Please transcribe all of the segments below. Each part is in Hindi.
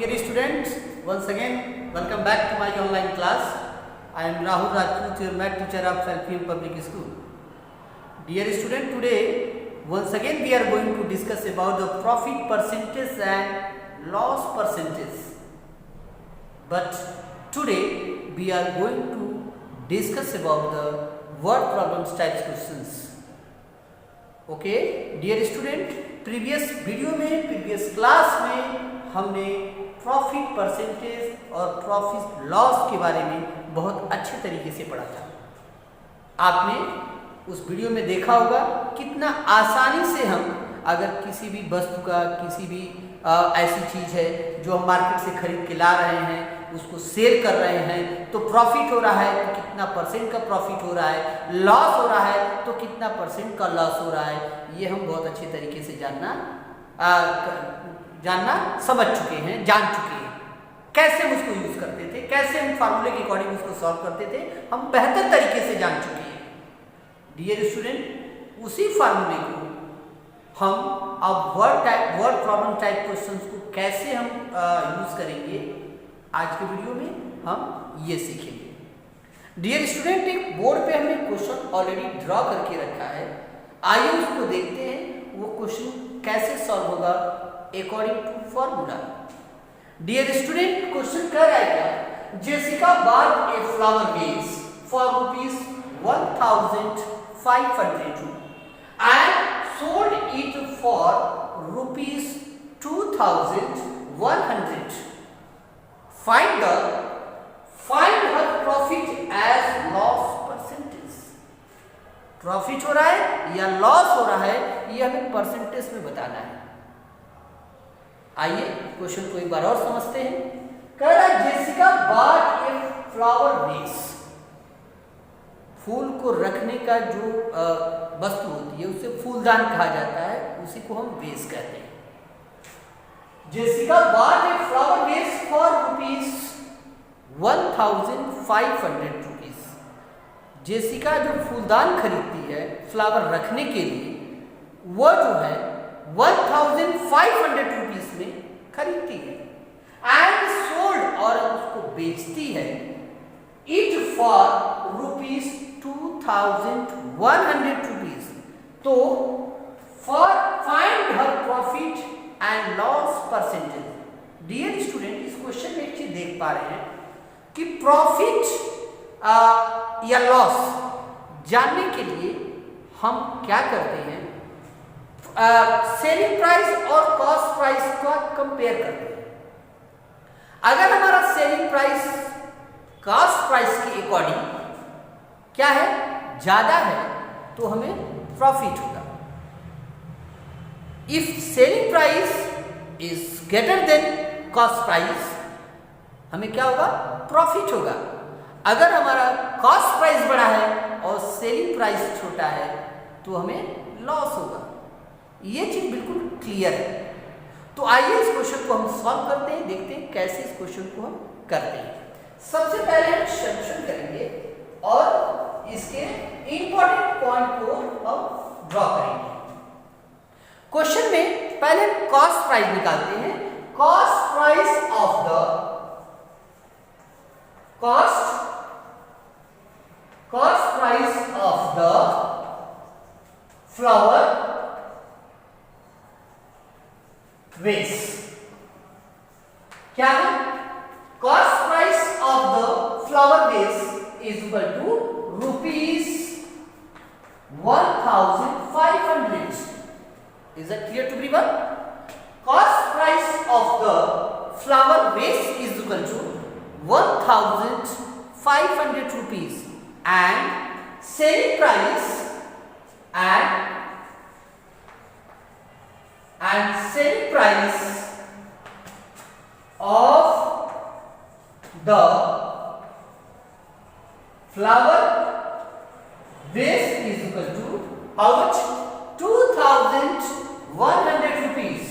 dear students, once again welcome back to my online class. I am Rahul Rajput, your math teacher of Self-Him Public School. Dear student, today once again we are going to discuss about the profit percentage and loss percentage. But today we are going to discuss about the word problems types questions. Okay, dear student, previous video में प्रीवियस क्लास में हमने प्रॉफिट परसेंटेज और प्रॉफिट लॉस के बारे में बहुत अच्छे तरीके से पढ़ा था। आपने उस वीडियो में देखा होगा कितना आसानी से हम अगर किसी भी वस्तु का किसी भी ऐसी चीज़ है जो हम मार्केट से खरीद के ला रहे हैं उसको सेल कर रहे हैं तो प्रॉफिट हो रहा है तो कितना परसेंट का प्रॉफिट हो रहा है, लॉस हो रहा है तो कितना परसेंट का लॉस हो रहा है, ये हम बहुत अच्छे तरीके से जानना समझ चुके हैं, जान चुके हैं। कैसे हम उसको यूज करते थे, कैसे हम फार्मूले के अकॉर्डिंग उसको सॉल्व करते थे, हम बेहतर तरीके से जान चुके हैं। डियर स्टूडेंट, उसी फार्मूले को हम अब वर्ड प्रॉब्लम टाइप क्वेश्चंस को कैसे हम यूज करेंगे, आज के वीडियो में हम ये सीखेंगे। डियर स्टूडेंट, एक बोर्ड पे हमने क्वेश्चन ऑलरेडी ड्रॉ करके रखा है, आइए उसको देखते हैं वो क्वेश्चन कैसे सॉल्व होगा according to formula. Dear student, question कह रहा है क्या, Jessica bought a flower vase for rupees 1500 and sold it for rupees 2100. Find her profit as loss percentage. Profit हो रहा है या लॉस हो रहा है ये हमें परसेंटेज में बताना है। आइए क्वेश्चन को एक बार और समझते हैं। कह रहा है जेसिका बॉट ए फ्लावर वेस, फूल को रखने का जो वस्तु होती है उसे फूलदान कहा जाता है, उसी को हम वेस कहते हैं। Jessica bought a flower vase for rupees 1500 rupees. Jessica जो फूलदान खरीदती है फ्लावर रखने के लिए, वो जो है 1500 रुपीज में खरीदती है। एंड सोल्ड, और उसको बेचती है, इट फॉर रुपीज 2100 रुपीज। तो for find her profit and loss percentage. Dear student, इस क्वेश्चन में एक चीज देख पा रहे हैं कि प्रॉफिट या लॉस जानने के लिए हम क्या करते हैं, सेलिंग प्राइस और कॉस्ट प्राइस का कंपेयर करते हैं। अगर हमारा सेलिंग प्राइस कॉस्ट प्राइस के अकॉर्डिंग क्या है, ज्यादा है, तो हमें प्रॉफिट होगा। If selling price is greater then cost price, हमें क्या होगा, प्रॉफिट होगा। अगर हमारा कॉस्ट प्राइस बड़ा है और सेलिंग प्राइस छोटा है तो हमें लॉस होगा। ये चीज बिल्कुल क्लियर है। तो आइए इस क्वेश्चन को हम सॉल्व करते हैं, देखते हैं कैसे इस क्वेश्चन को हम करते हैं। सबसे पहले हम सॉल्यूशन करेंगे और इसके इंपॉर्टेंट पॉइंट को हम ड्रॉ करेंगे। क्वेश्चन में पहले कॉस्ट प्राइस निकालते हैं। Cost price of the cost price of the flower vase क्या है, cost price of the flower vase is equal to rupees 1500। Is that clear to everyone? Cost price of the flower vase is equal to 1500 rupees and selling price of the flower vase is equal to how much? 2100 rupees.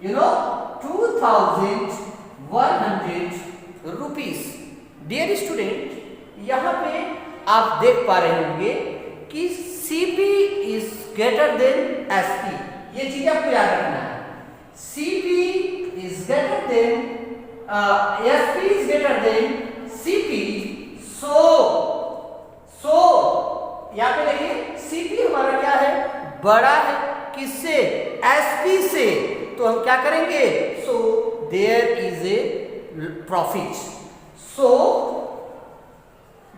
You know, 2100 rupees. Dear student, यहाँ पे आप देख पा रहे होंगे कि CP is greater than SP। ये चीज आपको याद रखना है। CP is greater than SP is greater than CP, so यहाँ पे देखिए CP हमारा क्या है, बड़ा है किससे, SP से, तो हम क्या करेंगे, so there is a profit, so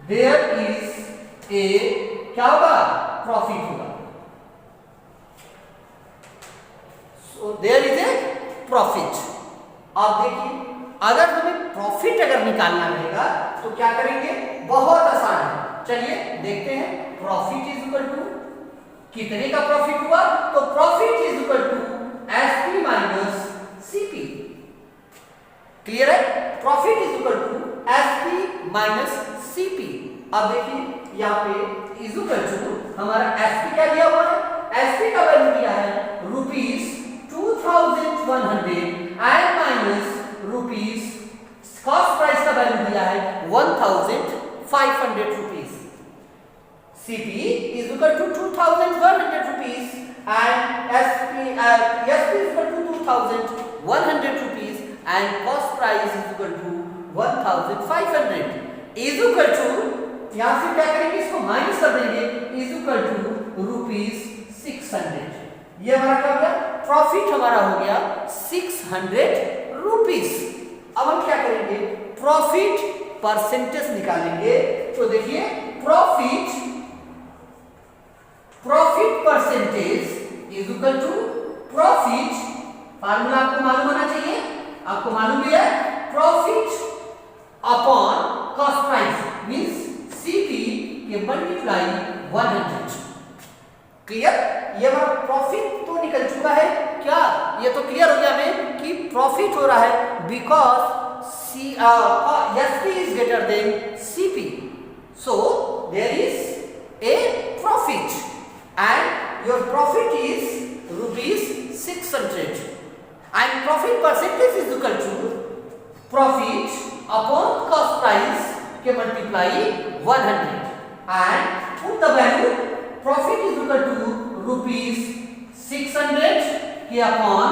there is a क्या होगा, प्रॉफिट होगा, so there is a profit। अब देखिए अगर हमें प्रॉफिट अगर निकालना रहेगा तो क्या करेंगे, बहुत आसान है, चलिए देखते हैं। प्रॉफिट इज इक्वल टू कितने का प्रॉफिट हुआ, तो profit is equal to SP minus CP. Clear है, profit is equal to SP minus CP. अब देखिए यहाँ पे इज इक्वल टू हमारा एसपी क्या दिया हुआ है, एसपी का वैल्यू दिया है rupees 2100 and minus rupees cost price का वैल्यू दिया है 1500 rupees. CP is equal to 2100 rupees and SP is equal to 2100 rupees and cost price is equal to 1500 is equal to, यहां से क्या करेंगे, इसको माइनस कर देंगे, इज इक्वल टू रुपीज 600। ये हमारा क्या हो गया, प्रॉफिट हमारा हो गया 600 रुपीस। अब हम क्या करेंगे, प्रॉफिट परसेंटेज निकालेंगे। तो देखिए profit percentage is equal to profit, formula आपको मालूम होना चाहिए, आपको मालूम भी है, profit upon cost price means CP के मल्टीप्लाई 100। क्लियर, ये हमारा प्रॉफिट तो निकल चुका है, क्या ये तो क्लियर हो गया हमें कि प्रॉफिट हो रहा है because SP is greater than CP, so there is a profit and your profit is rupees 600 and profit percentage is equal to profit upon cost price के multiply 100 and put the value profit is equal to rupees 600 के अपॉन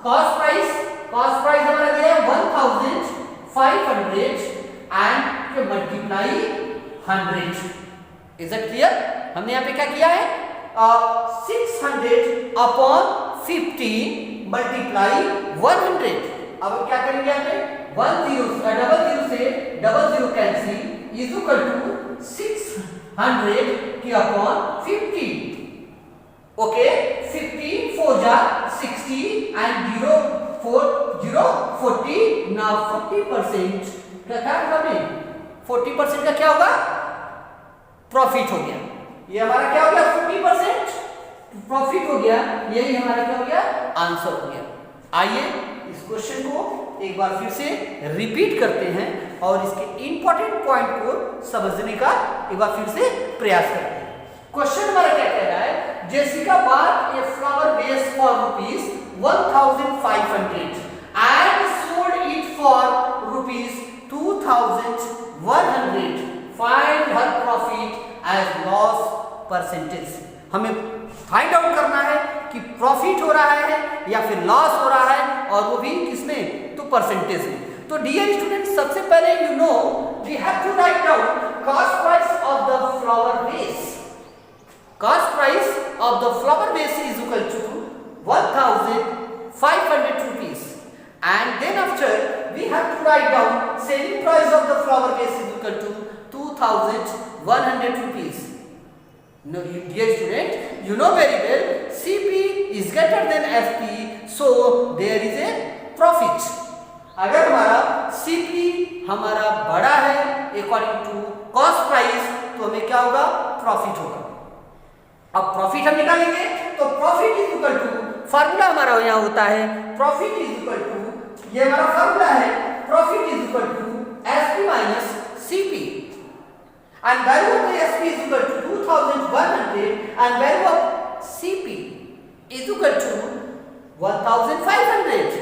कॉस्ट प्राइस हमारा दिया है 1500 एंड के मल्टीप्लाई 100। इज इट क्लियर, हमने यहाँ पे क्या किया है, 600 अपॉन 50 मल्टीप्लाई 100। अब हम क्या करेंगे, यहाँ पे 10 से double zero cancel is equal to 600 के अपॉन 50। ओके, 50 4 जा 60 एंड 0 40। नाउ 40% क्या होगा, 40% का क्या होगा, प्रॉफिट हो गया। ये हमारा क्या हो गया, 40% प्रॉफिट हो गया, यही हमारा क्या हो गया, आंसर हो गया। आइए इस क्वेश्चन को एक बार फिर से रिपीट करते हैं और इसके इंपॉर्टेंट पॉइंट को समझने का एक बार फिर से प्रयास करते हैं। क्वेश्चन हमारा क्या कह रहा है, Jessica bought a flower vase for rupees 1500 and sold it for rupees 2100. Find her profit as loss percentage. हमें फाइंड आउट करना है कि प्रॉफिट हो रहा है या फिर लॉस हो रहा है, और वो भी किसमें, तो परसेंटेज में। तो डियर स्टूडेंट, सबसे पहले you know we have to write down cost price of the flower vase. Cost price of the flower vase is equal to 1500 rupees, and then after we have to write down selling price of the flower vase is equal to 2100 rupees. No, dear student, you know very well CP is greater than FP, so there is a profit. अगर हमारा CP हमारा बड़ा है according to cost price, तो हमें क्या होगा, प्रॉफिट होगा। अब प्रॉफिट हम निकालेंगे, तो profit is equal to, formula हमारा यहाँ होता है प्रॉफिट इज इक्वल टू, ये हमारा फार्मूला है profit is equal to SP minus CP, and value of SP is equal to 2100 and value of CP is equal to 1500।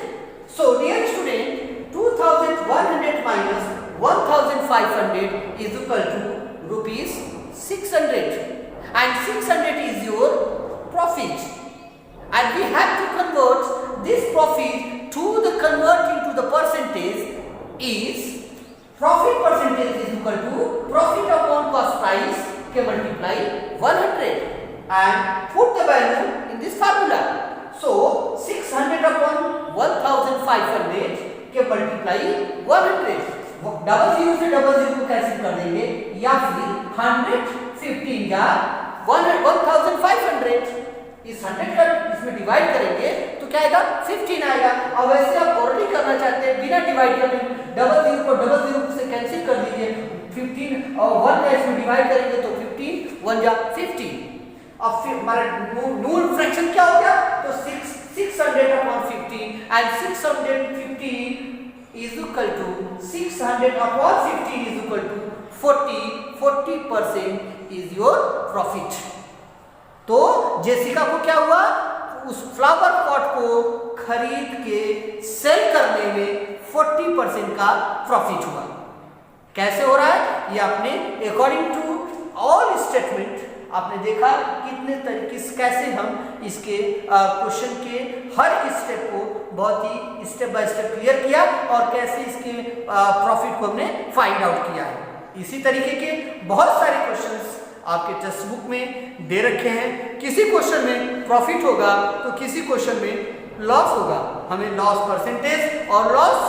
So dear student, 2100 minus 1500 is equal to rupees 600, and 600 is your profit, and we have to convert this profit to the convert into the percentage is profit percentage is equal to profit upon cost price के multiply 100 and put the value in this formula. So 600 upon 1500 के multiply 100. डबल जीरो से डबल जीरो को कैंसिल कर देंगे या फिर 115 या 1500 इस 100 का इसमें डिवाइड करेंगे तो क्या आएगा 15 आएगा। और वैसे आप ऑलरेडी करना चाहते हैं बिना डिवाइड करने डबल जीरो को डबल जीरो से कैंसिल कर दीजिए 15 और 1 का इसमें डिवाइड करेंगे तो 15 1 जा 15। अब फिर हमारा नूल फ्रैक्शन क्या हो गया तो 600 upon 15 and 650 is equal to 600 upon 15 is equal to 40% is your profit। तो जेसिका को क्या हुआ उस फ्लावर पॉट को खरीद के सेल करने में 40% का प्रॉफिट हुआ। कैसे हो रहा है ये आपने अकॉर्डिंग टू ऑल स्टेटमेंट आपने देखा कितने तरीके से कैसे हम इसके क्वेश्चन के हर स्टेप को बहुत ही स्टेप बाय स्टेप क्लियर किया और कैसे इसके प्रॉफिट को हमने फाइंड आउट किया है। इसी तरीके के बहुत सारे क्वेश्चंस आपके टेक्स्ट बुक में दे रखे हैं। किसी क्वेश्चन में प्रॉफिट होगा तो किसी क्वेश्चन में लॉस होगा। हमें लॉस परसेंटेज और लॉस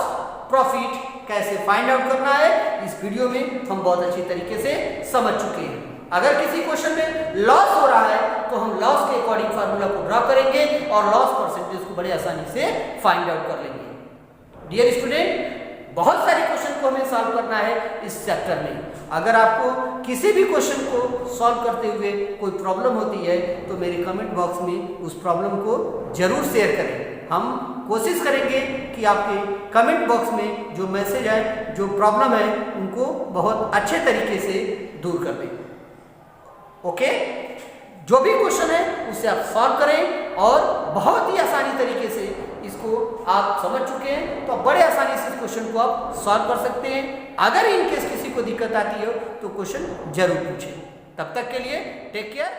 प्रॉफिट कैसे फाइंड आउट करना है इस वीडियो में हम बहुत अच्छी तरीके से समझ चुके हैं। अगर किसी क्वेश्चन में लॉस हो रहा है तो हम लॉस के अकॉर्डिंग फार्मूला को ड्रॉ करेंगे और लॉस परसेंटेज को बड़े आसानी से फाइंड आउट कर लेंगे। डियर स्टूडेंट बहुत सारे क्वेश्चन को हमें सॉल्व करना है इस चैप्टर में। अगर आपको किसी भी क्वेश्चन को सॉल्व करते हुए कोई प्रॉब्लम होती है तो मेरे कमेंट बॉक्स में उस प्रॉब्लम को जरूर शेयर करें। हम कोशिश करेंगे कि आपके कमेंट बॉक्स में जो मैसेज है जो प्रॉब्लम है उनको बहुत अच्छे तरीके से दूर कर दें। ओके जो भी क्वेश्चन है उसे आप सॉल्व करें और बहुत ही आसानी तरीके से इसको आप समझ चुके हैं तो बड़े आसानी से इस क्वेश्चन को आप सॉल्व कर सकते हैं। अगर इन केस किसी को दिक्कत आती हो तो क्वेश्चन जरूर पूछें। तब तक के लिए टेक केयर।